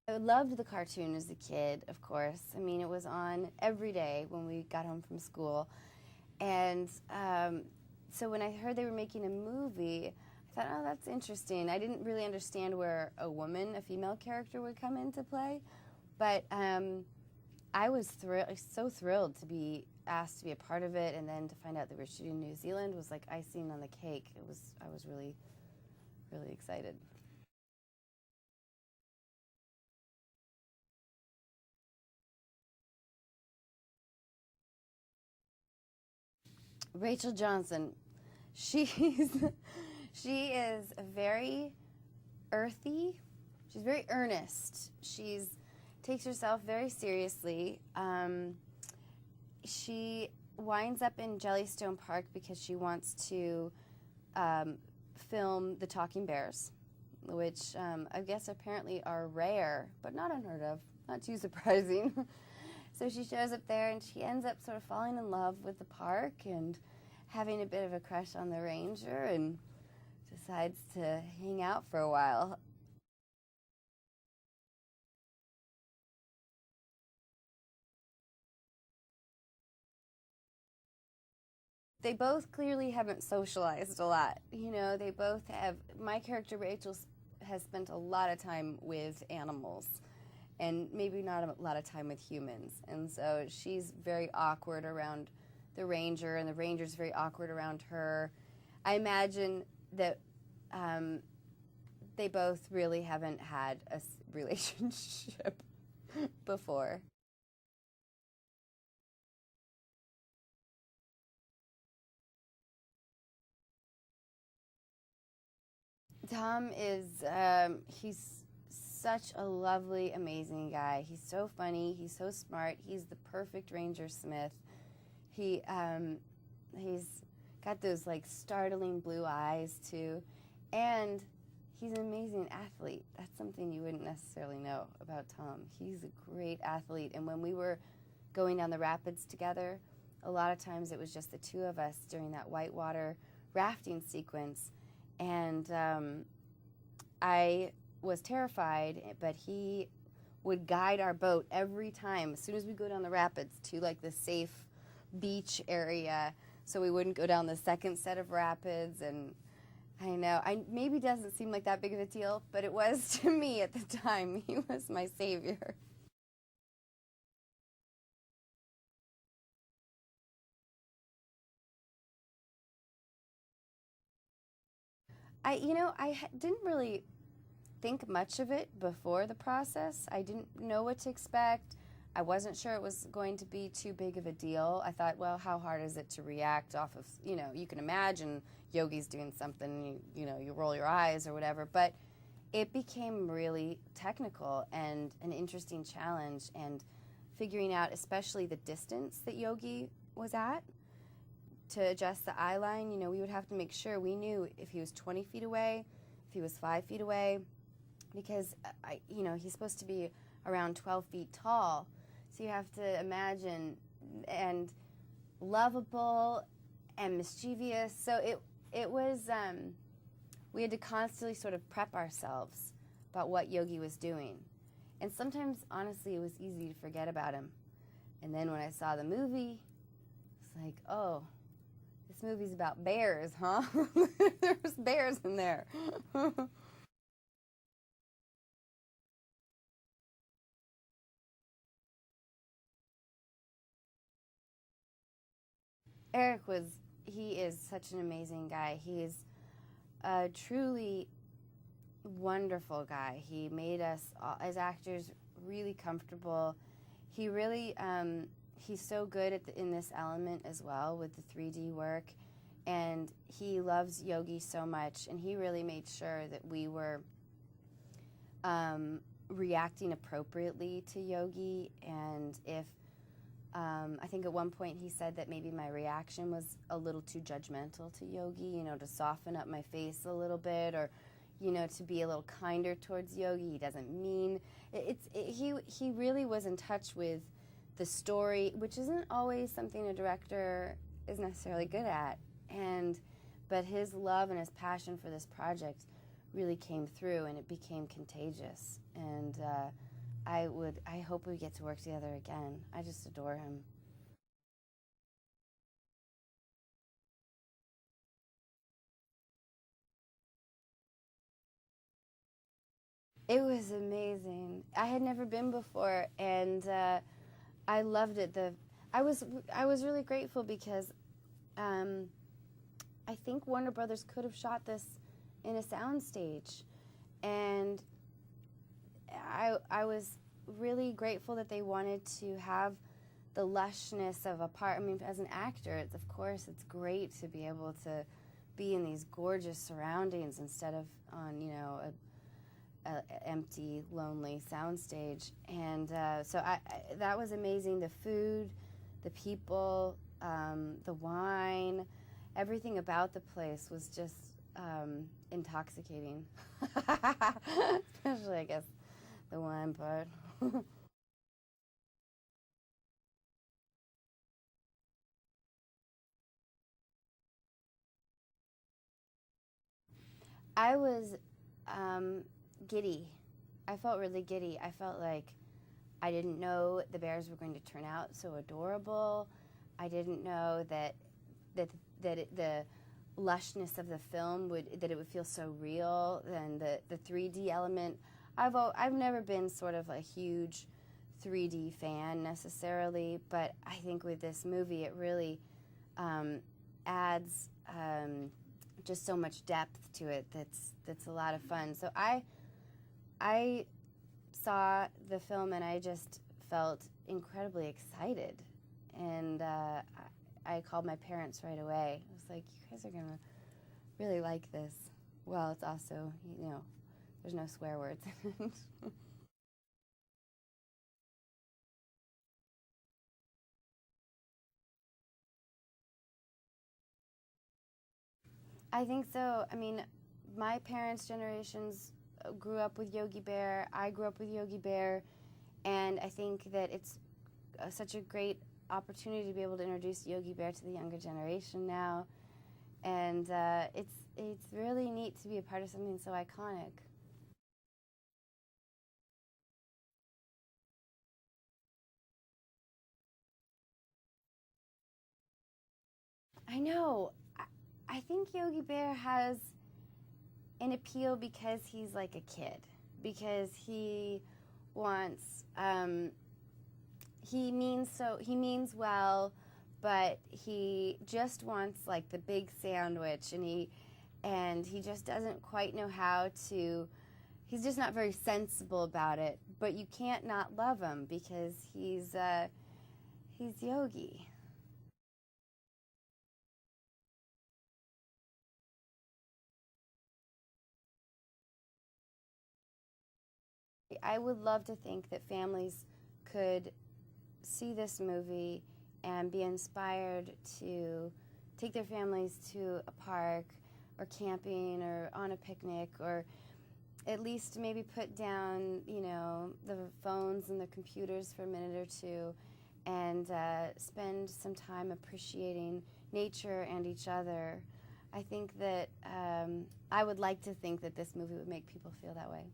I loved the cartoon as a kid, of course. I mean, it was on every day when we got home from school. And so when I heard they were making a movie, I thought, oh, that's interesting. I didn't really understand where a woman, a female character, would come into play. But I was so thrilled to be asked to be a part of it, and then to find out that we were shooting in New Zealand was like icing on the cake. I was really, really excited. Rachel Johnson, she's she is very earthy. She's very earnest. She's takes herself very seriously. She winds up in Jellystone Park because she wants to um, film the talking bears, which I guess apparently are rare, but not unheard of. Not too surprising. So she shows up there and she ends up sort of falling in love with the park and having a bit of a crush on the ranger and decides to hang out for a while. They both clearly haven't socialized a lot. You know, they both have. My character, Rachel, has spent a lot of time with animals and maybe not a lot of time with humans. And so she's very awkward around the ranger, and the ranger's very awkward around her. I imagine that um, they both really haven't had a relationship before. Tom is, he's such a lovely, amazing guy. He's so funny. He's so smart. He's the perfect Ranger Smith. He, he's got those like startling blue eyes too. And he's an amazing athlete. That's something you wouldn't necessarily know about Tom. He's a great athlete. And when we were going down the rapids together, a lot of times it was just the two of us during that whitewater rafting sequence. And I was terrified, but he would guide our boat every time as soon as we go down the rapids to like the safe beach area so we wouldn't go down the second set of rapids. And I know, I maybe doesn't seem like that big of a deal, but it was to me at the time. He was my savior. I didn't really think much of it before the process. I didn't know what to expect. I wasn't sure it was going to be too big of a deal. I thought, well, how hard is it to react off of, you can imagine Yogi's doing something, you roll your eyes or whatever. But it became really technical and an interesting challenge, and figuring out especially the distance that Yogi was at to adjust the eye line. We would have to make sure we knew if he was 20 feet away, if he was 5 feet away, because he's supposed to be around 12 feet tall. So you have to imagine, and lovable and mischievous. So it was we had to constantly sort of prep ourselves about what Yogi was doing. And sometimes, honestly, it was easy to forget about him. And then when I saw the movie, it's like, oh, this movie's about bears, huh? There's bears in there. Eric he is such an amazing guy. He's a truly wonderful guy. He made us, as actors, really comfortable. He really, he's so good in this element as well with the 3D work. And he loves Yogi so much, and he really made sure that we were reacting appropriately to Yogi. And if I think at one point he said that maybe my reaction was a little too judgmental to Yogi, to soften up my face a little bit, or to be a little kinder towards Yogi. He doesn't mean he really was in touch with the story, which isn't always something a director is necessarily good at. But his love and his passion for this project really came through, and it became contagious. And I hope we get to work together again. I just adore him. It was amazing. I had never been before, and I loved it. I was I was really grateful because um, I think Warner Brothers could have shot this in a soundstage, and I was really grateful that they wanted to have the lushness of a part. I mean, as an actor, it's, of course, it's great to be able to be in these gorgeous surroundings instead of on, you know, a empty, lonely soundstage. And so that was amazing. The food, the people, the wine, everything about the place was just intoxicating. Especially, I guess, the wine part. I was um, giddy. I felt really giddy. I felt like I didn't know the bears were going to turn out so adorable. I didn't know that the lushness of the film that it would feel so real, and the 3D element. I've never been sort of a huge 3D fan necessarily, but I think with this movie it really adds just so much depth to it. That's a lot of fun. So I saw the film and I just felt incredibly excited, and I called my parents right away. I was like, "You guys are gonna really like this." Well, it's also, you know, there's no swear words in it. I think so. I mean, my parents' generations grew up with Yogi Bear. I grew up with Yogi Bear, and I think that it's such a great opportunity to be able to introduce Yogi Bear to the younger generation now, and it's really neat to be a part of something so iconic. I know. I think Yogi Bear has an appeal because he's like a kid, because he wants he means well, but he just wants like the big sandwich, and he just doesn't quite know how to. He's just not very sensible about it. But you can't not love him because he's Yogi. I would love to think that families could see this movie and be inspired to take their families to a park or camping or on a picnic, or at least maybe put down, you know, the phones and the computers for a minute or two and spend some time appreciating nature and each other. I think that I would like to think that this movie would make people feel that way.